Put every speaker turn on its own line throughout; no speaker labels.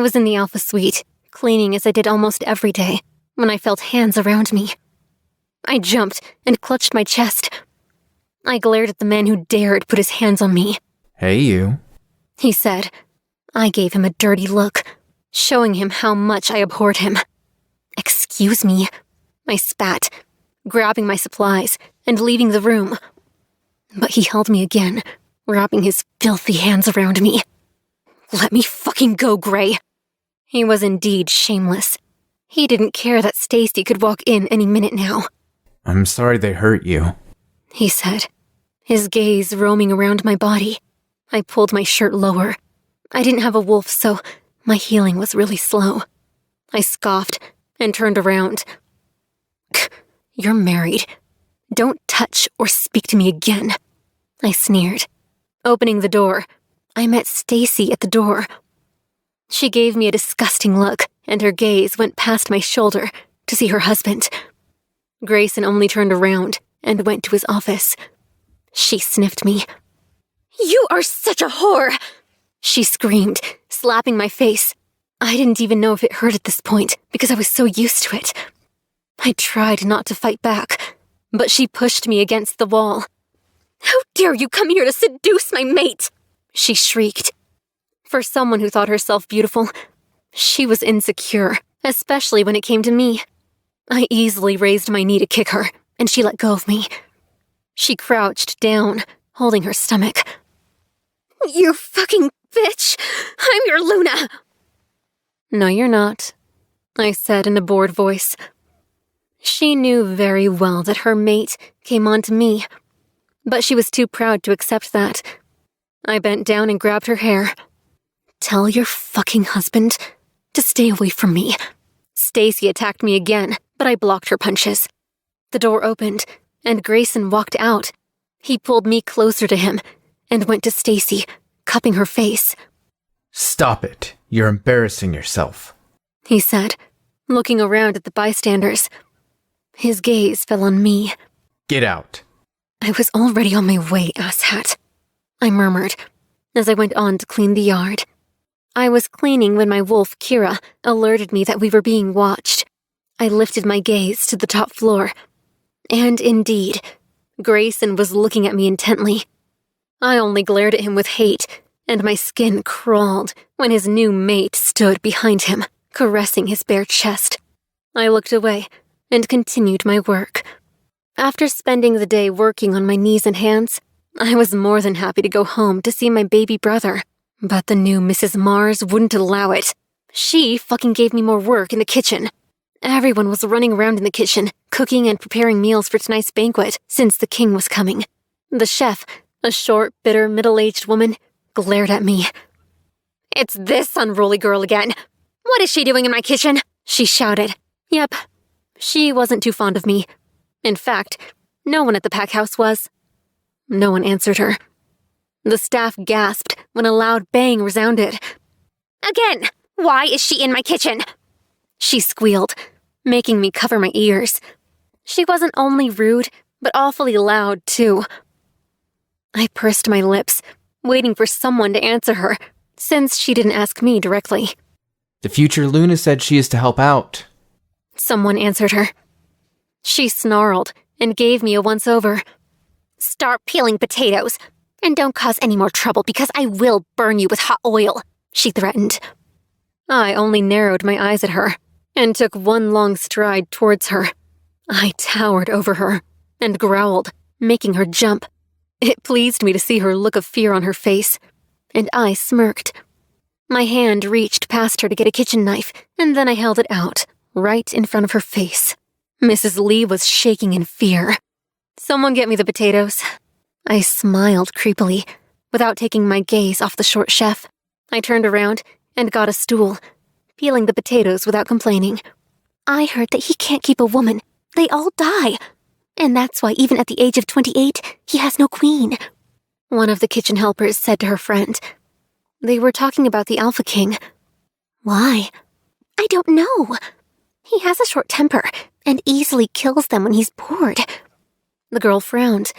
was in the Alpha Suite, cleaning as I did almost every day, when I felt hands around me. I jumped and clutched my chest. I glared at the man who dared put his hands on me.
"Hey, you,"
he said. I gave him a dirty look, showing him how much I abhorred him. "Excuse me," I spat, grabbing my supplies and leaving the room. But he held me again, wrapping his filthy hands around me. "Let me fucking go, Gray." He was indeed shameless. He didn't care that Stacy could walk in any minute now.
"I'm sorry they hurt you,"
he said, his gaze roaming around my body. I pulled my shirt lower. I didn't have a wolf, so my healing was really slow. I scoffed and turned around. "You're married. Don't touch or speak to me again," I sneered. Opening the door, I met Stacy at the door. She gave me a disgusting look, and her gaze went past my shoulder to see her husband. Grayson only turned around and went to his office. She sniffed me. "You are such a whore!" she screamed, slapping my face. I didn't even know if it hurt at this point because I was so used to it. I tried not to fight back, but she pushed me against the wall. "How dare you come here to seduce my mate!" she shrieked. For someone who thought herself beautiful, she was insecure, especially when it came to me. I easily raised my knee to kick her, and she let go of me. She crouched down, holding her stomach. "You fucking bitch! I'm your Luna!" "No, you're not," I said in a bored voice. She knew very well that her mate came on to me, but she was too proud to accept that. I bent down and grabbed her hair. "Tell your fucking husband to stay away from me." Stacy attacked me again, but I blocked her punches. The door opened, and Grayson walked out. He pulled me closer to him and went to Stacy, cupping her face.
"Stop it. You're embarrassing yourself,"
he said, looking around at the bystanders. His gaze fell on me.
"Get out."
"I was already on my way, asshat," I murmured, as I went on to clean the yard. I was cleaning when my wolf, Kira, alerted me that we were being watched. I lifted my gaze to the top floor. And indeed, Grayson was looking at me intently. I only glared at him with hate, and my skin crawled when his new mate stood behind him, caressing his bare chest. I looked away and continued my work. After spending the day working on my knees and hands, I was more than happy to go home to see my baby brother. But the new Mrs. Mars wouldn't allow it. She fucking gave me more work in the kitchen. Everyone was running around in the kitchen, cooking and preparing meals for tonight's banquet, since the king was coming. The chef, a short, bitter, middle-aged woman, glared at me. "It's this unruly girl again. What is she doing in my kitchen?" she shouted. Yep, she wasn't too fond of me. In fact, no one at the pack house was. No one answered her. The staff gasped when a loud bang resounded. "Again! Why is she in my kitchen?" she squealed, making me cover my ears. She wasn't only rude, but awfully loud, too. I pursed my lips, waiting for someone to answer her, since she didn't ask me directly.
"The future Luna said she is to help out."
Someone answered her. She snarled and gave me a once-over. "Start peeling potatoes, and don't cause any more trouble because I will burn you with hot oil," she threatened. I only narrowed my eyes at her and took one long stride towards her. I towered over her and growled, making her jump. It pleased me to see her look of fear on her face, and I smirked. My hand reached past her to get a kitchen knife, and then I held it out, right in front of her face. Mrs. Lee was shaking in fear. "Someone get me the potatoes." I smiled creepily, without taking my gaze off the short chef. I turned around and got a stool, peeling the potatoes without complaining. "I heard that he can't keep a woman. They all die. And that's why even at the age of 28, he has no queen," one of the kitchen helpers said to her friend. They were talking about the Alpha King. "Why?" "I don't know. He has a short temper and easily kills them when he's bored." The girl frowned.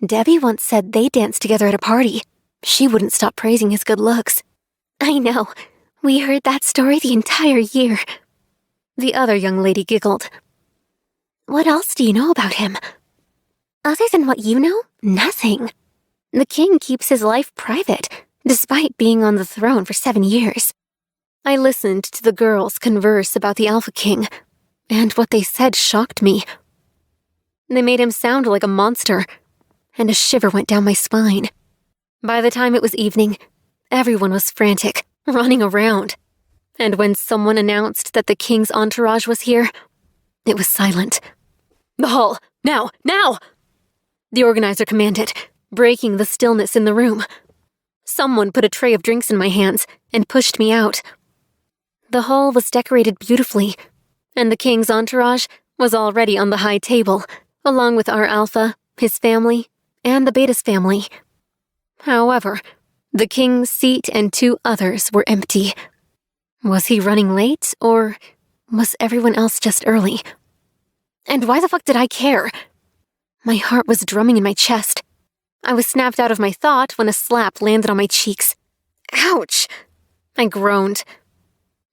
Debbie once said they danced together at a party. She wouldn't stop praising his good looks. "I know. We heard that story the entire year. The other young lady giggled. What else do you know about him? Other than what you know, nothing. The king keeps his life private, despite being on the throne for 7 years. I listened to the girls converse about the Alpha King, and what they said shocked me. They made him sound like a monster, and a shiver went down my spine. By the time it was evening, everyone was frantic, running around. And when someone announced that the king's entourage was here, it was silent. The hall! Now! Now! The organizer commanded, breaking the stillness in the room. Someone put a tray of drinks in my hands and pushed me out. The hall was decorated beautifully, and the king's entourage was already on the high table, along with our Alpha, his family, and the Beta's family. However, the king's seat and 2 others were empty. Was he running late, or was everyone else just early? And why the fuck did I care? My heart was drumming in my chest. I was snapped out of my thought when a slap landed on my cheeks. Ouch! I groaned.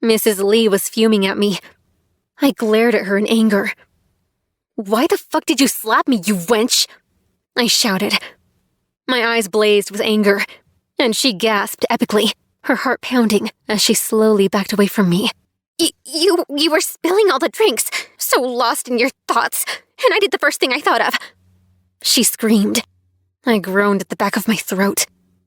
Mrs. Lee was fuming at me. I glared at her in anger. Why the fuck did you slap me, you wench? I shouted. My eyes blazed with anger, and she gasped epically, her heart pounding as she slowly backed away from me. You were spilling all the drinks, so lost in your thoughts, and I did the first thing I thought of. She screamed. I groaned at the back of my throat.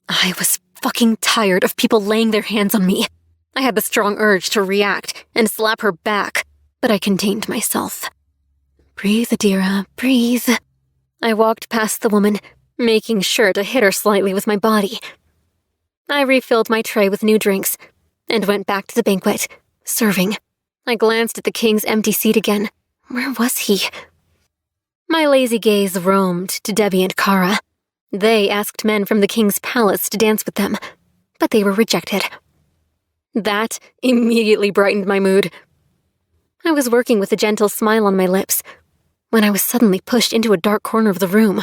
I was fucking tired of people laying their hands on me. I had the strong urge to react and slap her back, but I contained myself. Breathe, Adira, breathe. I walked past the woman, making sure to hit her slightly with my body. I refilled my tray with new drinks and went back to the banquet, serving. I glanced at the king's empty seat again. Where was he? My lazy gaze roamed to Debbie and Kara. They asked men from the king's palace to dance with them, but they were rejected. That immediately brightened my mood. I was working with a gentle smile on my lips when I was suddenly pushed into a dark corner of the room.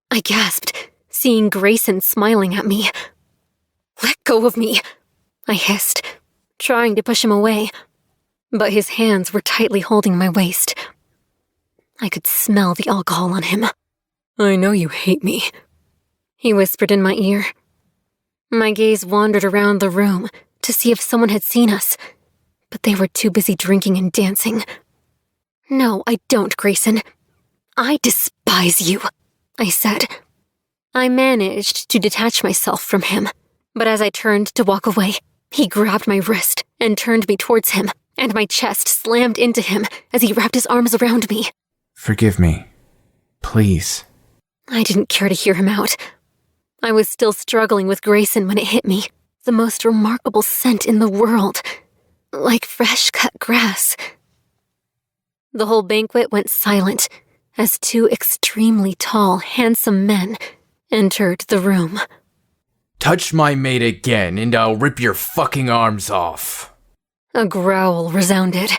I gasped, seeing Grayson smiling at me. Let go of me, I hissed, trying to push him away, but his hands were tightly holding my waist. I could smell the alcohol on him. I know you hate me, he whispered in my ear. My gaze wandered around the room to see if someone had seen us, but they were too busy drinking and dancing. No, I don't, Grayson. I despise you, I said. I managed to detach myself from him, but as I turned to walk away, he grabbed my wrist and turned me towards him, and my chest slammed into him as he wrapped his arms around me.
Forgive me. Please.
I didn't care to hear him out. I was still struggling with Grayson when it hit me. The most remarkable scent in the world. Like fresh-cut grass. The whole banquet went silent as 2 extremely tall, handsome men entered the room.
Touch my mate again and I'll rip your fucking arms off.
A growl resounded.